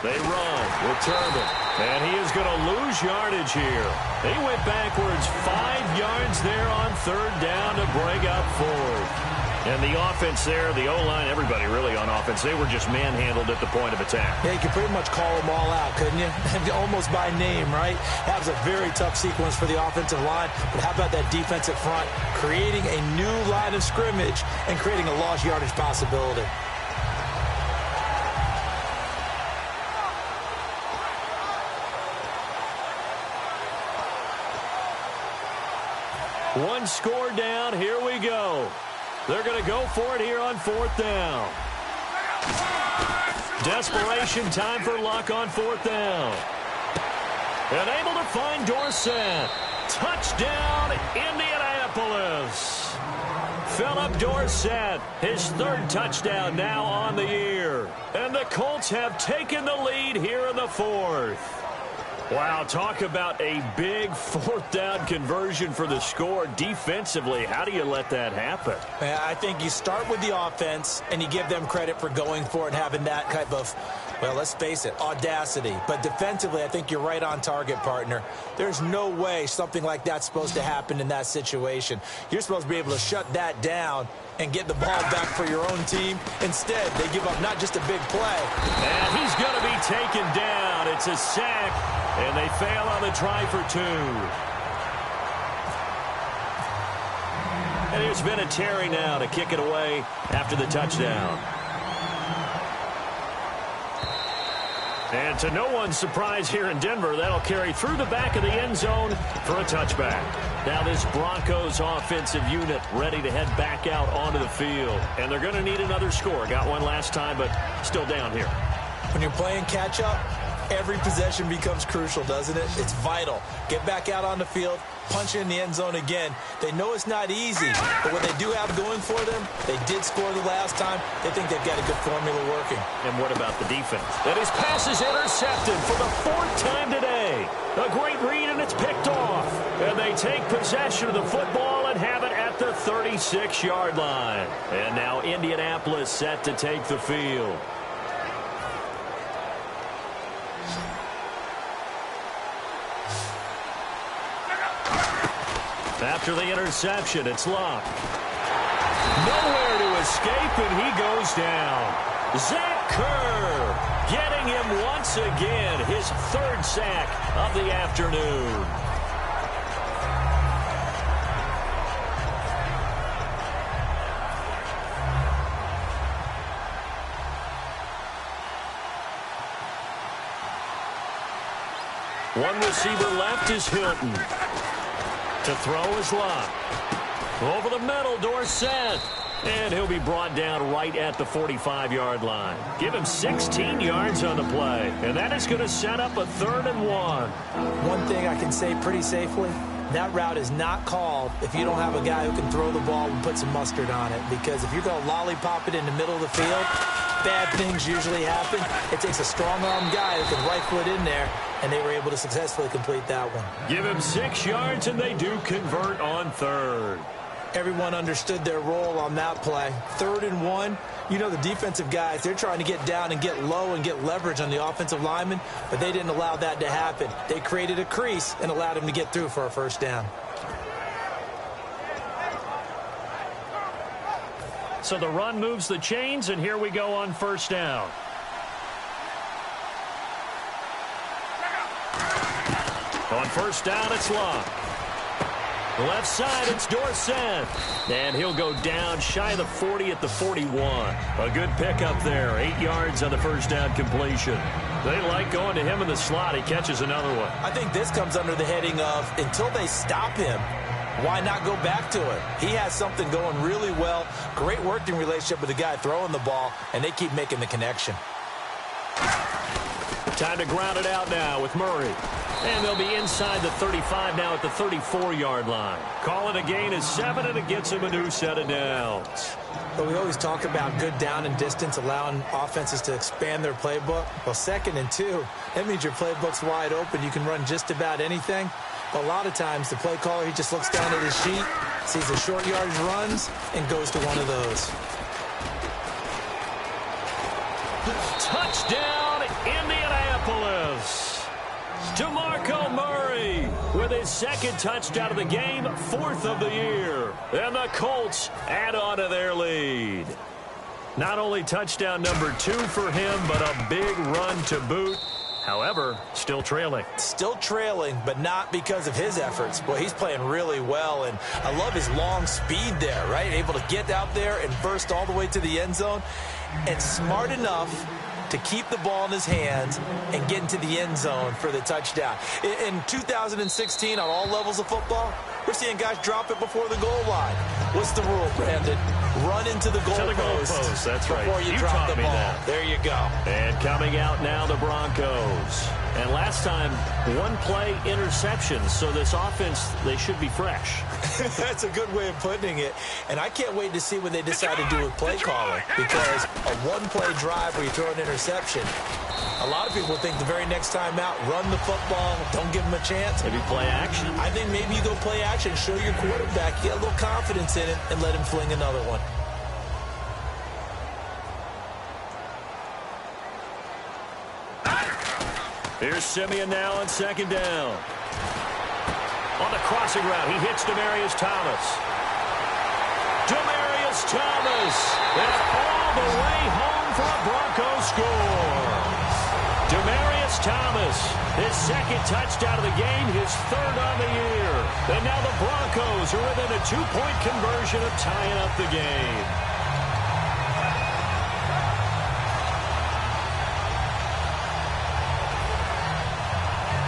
Speaker 2: They run with Turbin. And he is going to lose yardage here. They went backwards 5 yards there on 3rd down to break up 4th. And the offense there, the O-line, everybody really on offense, they were just manhandled at the point of attack.
Speaker 3: Yeah, you could pretty much call them all out, couldn't you? Almost by name, right? That was a very tough sequence for the offensive line. But how about that defensive front creating a new line of scrimmage and creating a lost yardage possibility?
Speaker 2: One score down. Here we go. They're going to go for it here on 4th down. Desperation time for Luck on 4th down. And able to find Dorsett. Touchdown, Indianapolis. Philip Dorsett, his 3rd touchdown now on the year. And the Colts have taken the lead here in the 4th. Wow, talk about a big 4th down conversion for the score. Defensively, how do you let that happen?
Speaker 3: I think you start with the offense and you give them credit for going for it and having that type of Well, let's face it, audacity. But defensively, I think you're right on target, partner. There's no way something like that's supposed to happen in that situation. You're supposed to be able to shut that down and get the ball back for your own team. Instead, they give up not just a big play.
Speaker 2: And he's going to be taken down. It's a sack, and they fail on the try for 2. And here's Vinatieri now to kick it away after the touchdown. And to no one's surprise here in Denver, that'll carry through the back of the end zone for a touchback. Now this Broncos offensive unit ready to head back out onto the field. And they're going to need another score. Got one last time, but still down here.
Speaker 3: When you're playing catch-up, every possession becomes crucial, doesn't it? It's vital. Get back out on the field, punch in the end zone again. They know it's not easy, but what they do have going for them, they did score the last time. They think they've got a good formula working.
Speaker 2: And what about the defense? And his pass is intercepted for the 4th time today. A great read, and it's picked off. And they take possession of the football and have it at the 36-yard line. And now Indianapolis set to take the field. After the interception, it's Luck. Nowhere to escape, and he goes down. Zach Kerr getting him once again, his 3rd sack of the afternoon. One receiver left is Hilton. To throw is Luck. Over the middle, Dorsett. And he'll be brought down right at the 45-yard line. Give him 16 yards on the play. And that is going to set up a 3rd and 1.
Speaker 3: One thing I can say pretty safely, that route is not called if you don't have a guy who can throw the ball and put some mustard on it. Because if you're going to lollipop it in the middle of the field, bad things usually happen. It takes a strong-arm guy who can rifle it in there, and they were able to successfully complete that one.
Speaker 2: Give him 6 yards, and they do convert on 3rd.
Speaker 3: Everyone understood their role on that play. 3rd and 1, you know the defensive guys, they're trying to get down and get low and get leverage on the offensive lineman, but they didn't allow that to happen. They created a crease and allowed him to get through for a 1st down.
Speaker 2: So the run moves the chains, and here we go on 1st down. On 1st down, it's Luck. The left side, it's Dorsett. And he'll go down shy of the 40 at the 41. A good pickup there. 8 yards on the 1st down completion. They like going to him in the slot. He catches another one.
Speaker 3: I think this comes under the heading of until they stop him, why not go back to it? He has something going really well. Great working relationship with the guy throwing the ball, and they keep making the connection.
Speaker 2: Time to ground it out now with Murray. And they'll be inside the 35 now at the 34-yard line. Call it a gain of 7, and it gets him a new set of downs.
Speaker 3: But we always talk about good down and distance, allowing offenses to expand their playbook. Well, 2nd and 2, that means your playbook's wide open. You can run just about anything. But a lot of times, the play caller, he just looks down at his sheet, sees the short yardage runs, and goes to one of those.
Speaker 2: Touchdown, Indianapolis. DeMarco Murray with his 2nd touchdown of the game, 4th of the year. And the Colts add on to their lead. Not only touchdown number 2 for him, but a big run to boot. However, still trailing.
Speaker 3: Still trailing, but not because of his efforts. Boy, he's playing really well, and I love his long speed there, right? Able to get out there and burst all the way to the end zone, and smart enough to keep the ball in his hands and get into the end zone for the touchdown. In 2016, on all levels of football, we're seeing guys drop it before the goal line. What's the rule, Brandon? Run into the goal post.
Speaker 2: That's right.
Speaker 3: Before you drop the ball.
Speaker 2: That.
Speaker 3: There you go.
Speaker 2: And coming out now, the Broncos. And last time, 1-play interception. So this offense, they should be fresh.
Speaker 3: That's a good way of putting it. And I can't wait to see what they decide to do with play calling. Because a 1-play drive where you throw an interception, a lot of people think the very next time out, run the football, don't give them a chance.
Speaker 2: Maybe play action.
Speaker 3: I think maybe you go play action, show your quarterback, get a little confidence in it, and let him fling another one.
Speaker 2: Here's Simeon now on second down. On the crossing route, he hits Demaryius Thomas. Demaryius Thomas, and all the way home for a Broncos score. Demaryius Thomas, his second touchdown of the game, his third on the year. And now the Broncos are within a 2-point conversion of tying up the game.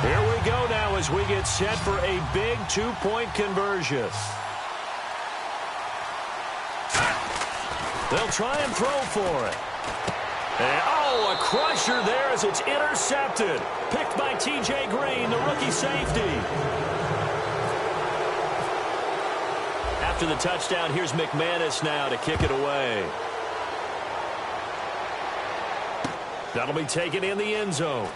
Speaker 2: Here we go now as we get set for a big 2-point conversion. They'll try and throw for it. And, oh, a crusher there as it's intercepted. Picked by T.J. Green, the rookie safety. After the touchdown, here's McManus now to kick it away. That'll be taken in the end zone.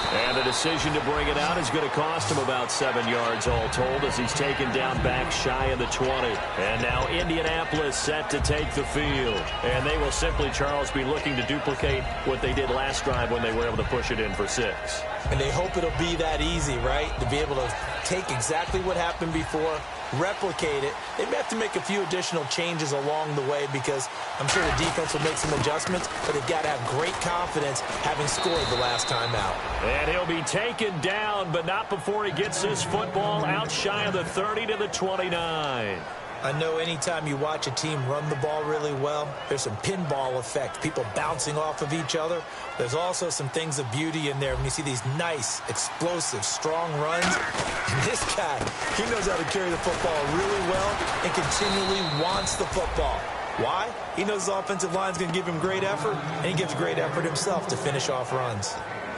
Speaker 2: And the decision to bring it out is going to cost him about 7 yards all told as he's taken down back shy of the 20. And now Indianapolis set to take the field. And they will simply, Charles, be looking to duplicate what they did last drive when they were able to push it in for 6.
Speaker 3: And they hope it'll be that easy, right? To be able to take exactly what happened before, replicate it. They may have to make a few additional changes along the way because I'm sure the defense will make some adjustments, but they've got to have great confidence having scored the last time out.
Speaker 2: And he'll be taken down, but not before he gets this football out shy of the 30 to the 29.
Speaker 3: I know anytime you watch a team run the ball really well, there's some pinball effect, people bouncing off of each other. There's also some things of beauty in there when you see these nice, explosive, strong runs. And this guy, he knows how to carry the football really well and continually wants the football. Why? He knows the offensive line's going to give him great effort, and he gives great effort himself to finish off runs.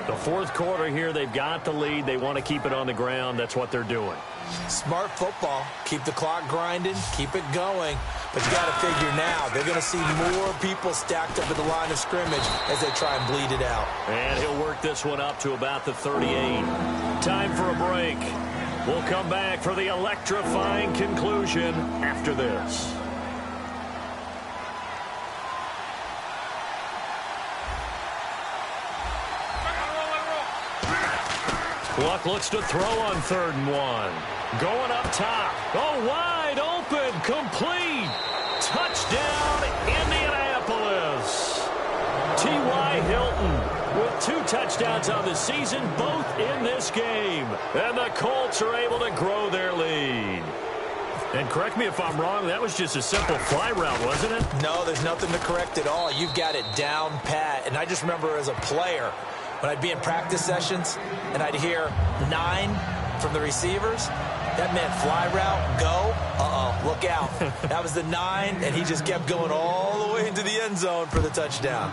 Speaker 2: The fourth quarter here, they've got the lead. They want to keep it on the ground. That's what they're doing.
Speaker 3: Smart football. Keep the clock grinding. Keep it going. But you got to figure now, they're going to see more people stacked up at the line of scrimmage as they try and bleed it out.
Speaker 2: And he'll work this one up to about the 38. Time for a break. We'll come back for the electrifying conclusion after this. Luck looks to throw on 3rd and 1. Going up top. Oh, wide open. Complete. Touchdown, Indianapolis. T.Y. Hilton with 2 touchdowns on the season, both in this game. And the Colts are able to grow their lead. And correct me if I'm wrong, that was just a simple fly route, wasn't it?
Speaker 3: No, there's nothing to correct at all. You've got it down pat. And I just remember as a player, when I'd be in practice sessions and I'd hear 9 from the receivers, that meant fly route, go, look out. That was the 9, and he just kept going all the way into the end zone for the touchdown.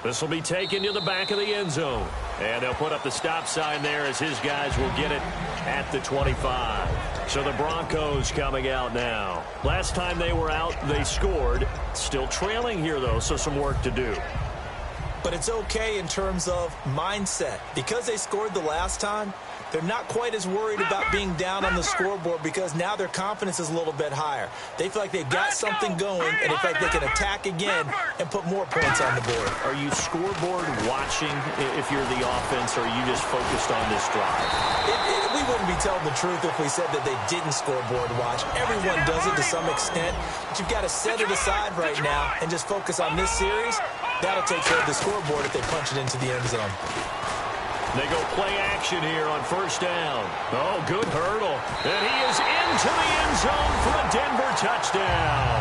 Speaker 2: This will be taken to the back of the end zone. And they'll put up the stop sign there as his guys will get it at the 25. So the Broncos coming out now. Last time they were out, they scored. Still trailing here, though, so some work to do.
Speaker 3: But it's okay in terms of mindset. Because they scored the last time, they're not quite as worried about being down on the scoreboard because now their confidence is a little bit higher. They feel like they've got something going, and they feel like they can attack again and put more points on the board.
Speaker 2: Are you scoreboard watching if you're the offense, or are you just focused on this drive?
Speaker 3: We wouldn't be telling the truth if we said that they didn't scoreboard watch. Everyone does it to some extent, but you've got to set it aside right now and just focus on this series. That'll take care of the scoreboard if they punch it into the end zone.
Speaker 2: They go play action here on 1st down. Oh, good hurdle. And he is into the end zone for a Denver touchdown.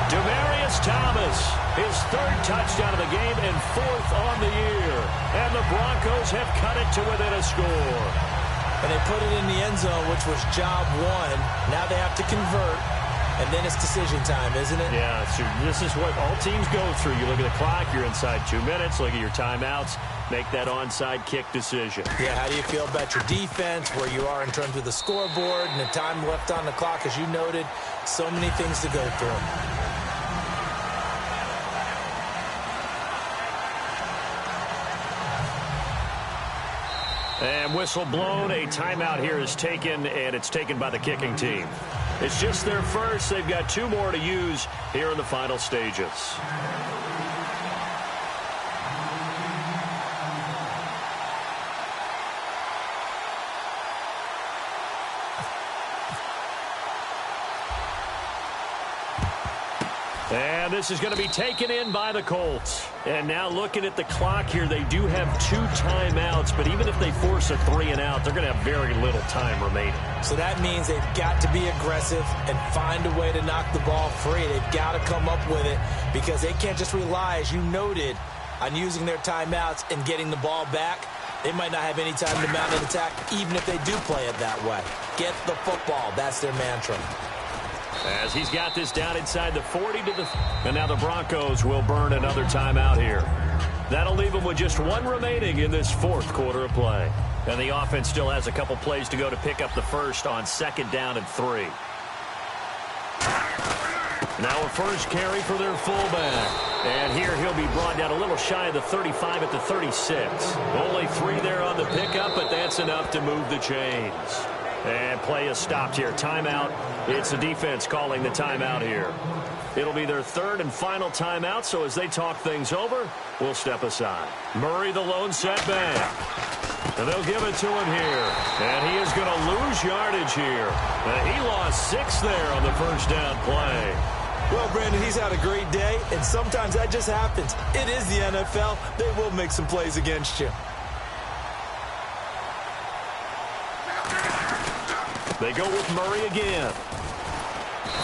Speaker 2: Demaryius Thomas, his 3rd touchdown of the game and 4th on the year. And the Broncos have cut it to within a score.
Speaker 3: And they put it in the end zone, which was job 1. Now they have to convert. And then it's decision time, isn't it?
Speaker 2: Yeah, so this is what all teams go through. You look at the clock, you're inside 2 minutes, look at your timeouts, make that onside kick decision.
Speaker 3: Yeah, how do you feel about your defense, where you are in terms of the scoreboard, and the time left on the clock, as you noted, so many things to go through.
Speaker 2: And whistle blown, a timeout here is taken, and it's taken by the kicking team. It's just their first. They've got 2 more to use here in the final stages. And this is going to be taken in by the Colts. And now looking at the clock here, they do have 2 timeouts, but even if they force a 3-and-out, they're going to have very little time remaining.
Speaker 3: So that means they've got to be aggressive and find a way to knock the ball free. They've got to come up with it because they can't just rely, as you noted, on using their timeouts and getting the ball back. They might not have any time to mount an attack, even if they do play it that way. Get the football. That's their mantra.
Speaker 2: As he's got this down inside the 40 to the... And now the Broncos will burn another timeout here. That'll leave them with just 1 remaining in this 4th quarter of play. And the offense still has a couple plays to go to pick up the first on 2nd down and 3. Now a first carry for their fullback. And here he'll be brought down a little shy of the 35 at the 36. Only 3 there on the pickup, but that's enough to move the chains. And play is stopped here. Timeout. It's the defense calling the timeout here. It'll be their 3rd and final timeout, so as they talk things over, we'll step aside. Murray, the lone setback. And they'll give it to him here. And he is going to lose yardage here. He lost 6 there on the first down play.
Speaker 3: Well, Brandon, he's had a great day, and sometimes that just happens. It is the NFL. They will make some plays against you.
Speaker 2: They go with Murray again.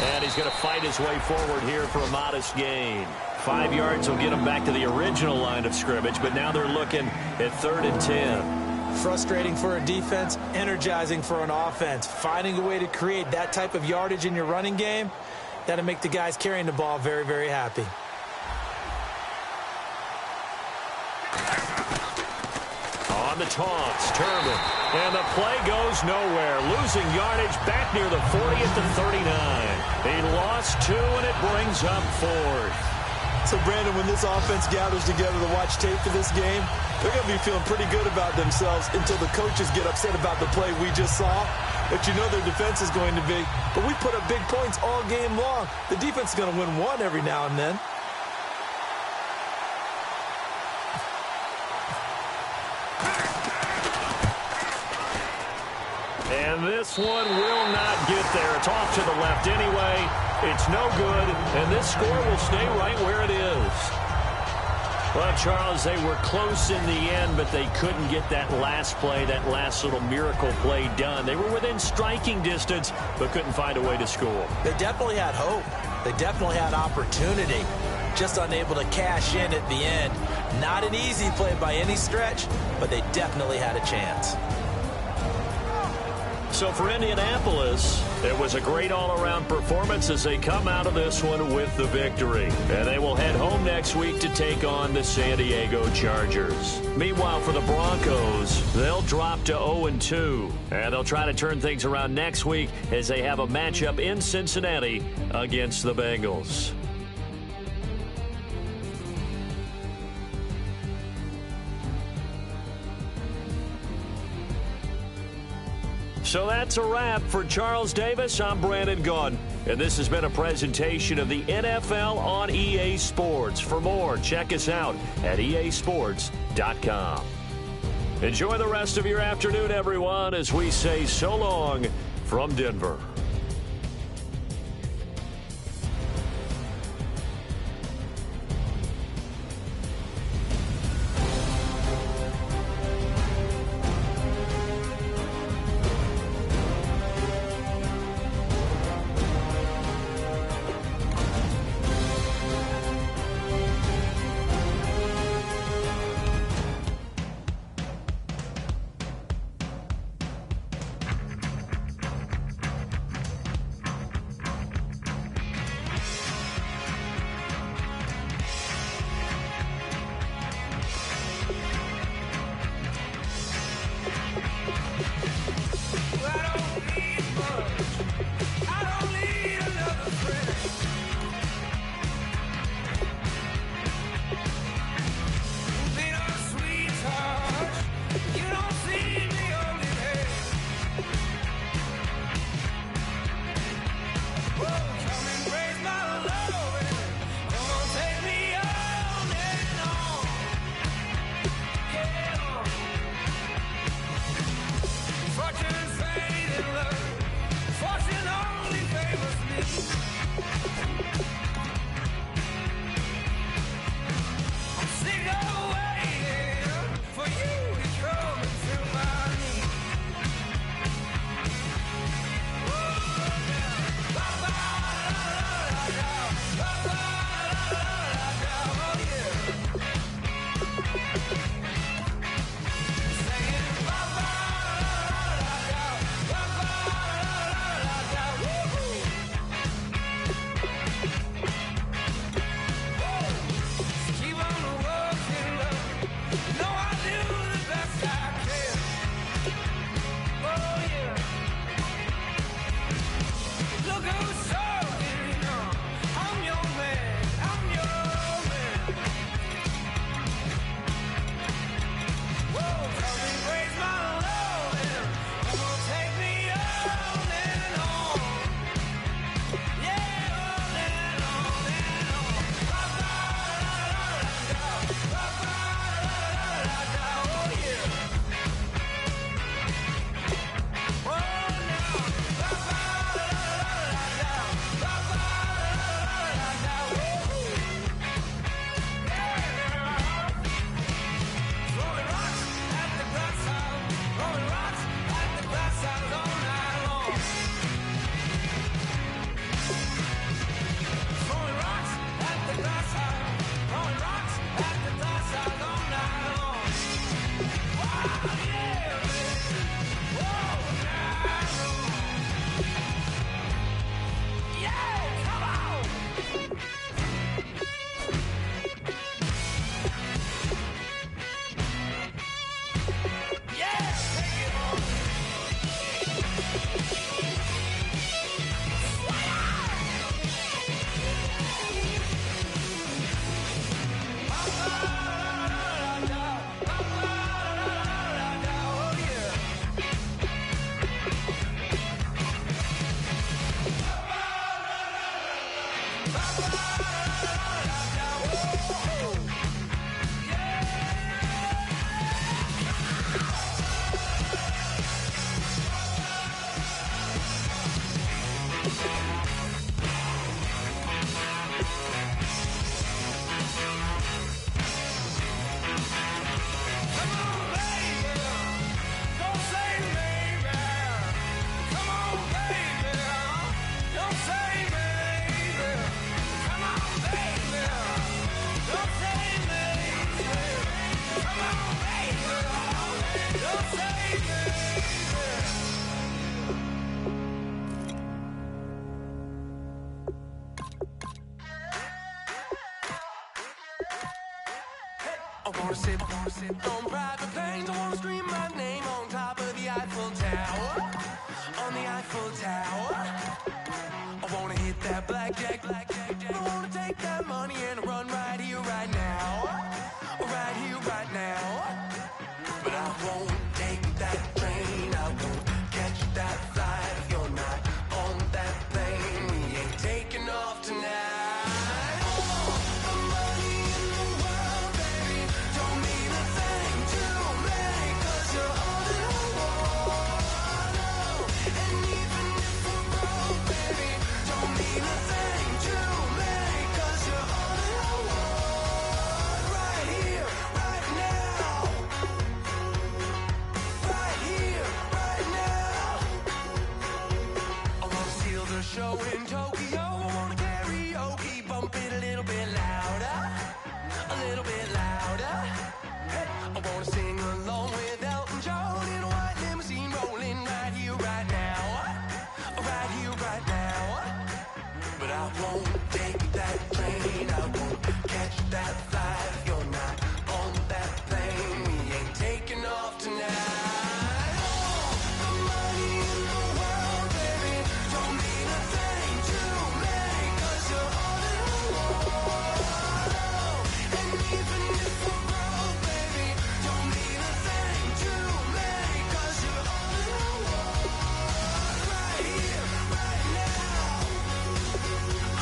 Speaker 2: And he's going to fight his way forward here for a modest gain. 5 yards will get him back to the original line of scrimmage, but now they're looking at 3rd and 10.
Speaker 3: Frustrating for a defense, energizing for an offense. Finding a way to create that type of yardage in your running game, that'll make the guys carrying the ball very, very happy.
Speaker 2: On the taunts, Turbin. And the play goes nowhere. Losing yardage back near the 40 at the 39. He lost 2, and it brings up 4th.
Speaker 3: So, Brandon, when this offense gathers together to watch tape for this game, they're going to be feeling pretty good about themselves until the coaches get upset about the play we just saw. But you know their defense is going to be. But we put up big points all game long. The defense is going to win 1 every now and then.
Speaker 2: And this one will not get there. It's off to the left anyway. It's no good, and this score will stay right where it is. Well, Charles, they were close in the end, but they couldn't get that last play, that last little miracle play done. They were within striking distance, but couldn't find a way to score.
Speaker 3: They definitely had hope. They definitely had opportunity. Just unable to cash in at the end. Not an easy play by any stretch, but they definitely had a chance.
Speaker 2: So for Indianapolis, it was a great all-around performance as they come out of this one with the victory. And they will head home next week to take on the San Diego Chargers. Meanwhile, for the Broncos, they'll drop to 0-2. And they'll try to turn things around next week as they have a matchup in Cincinnati against the Bengals. So that's a wrap. For Charles Davis, I'm Brandon Gaudin. And this has been a presentation of the NFL on EA Sports. For more, check us out at easports.com. Enjoy the rest of your afternoon, everyone, as we say so long from Denver.
Speaker 5: wanna sit on private planes. I wanna scream my name on top of the Eiffel Tower. On the Eiffel Tower. I wanna hit that blackjack. I wanna take that money and run right here, right now. Right here, right now. But I won't take that train. I won't catch that flight if you're not on that plane. We ain't taking off tonight. The money in the world, baby, don't mean a thing to me, 'cause you're all that I want. And even if we're broke, baby, don't mean a thing to me, 'cause you're all that I want. Right here, right now. Right here, right now. I wanna steal the show in Tokyo. I wanna karaoke, bump it a little bit louder. A little bit louder. Hey, I wanna sing along with Elton John in a white limousine rolling right here, right now. Right here, right now. But I won't take that train. I won't catch that flight if you're not on that plane. We ain't taking off tonight. The money in the world, baby, don't mean a thing to me, 'cause you're all that I want. And even if we're broke, baby, don't mean a thing to me, 'cause you're all that I want. Right here, right now.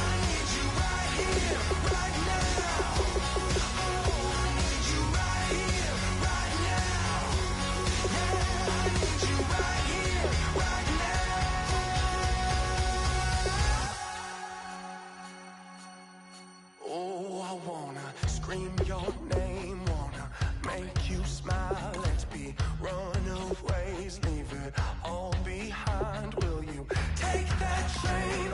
Speaker 5: I need you right here, right now. Oh, I need you right here, right now. Yeah, I need you right here, right now. Oh, I wanna scream your name, wanna make you smile. Let's be runaways, leave it all behind. Will you take that train?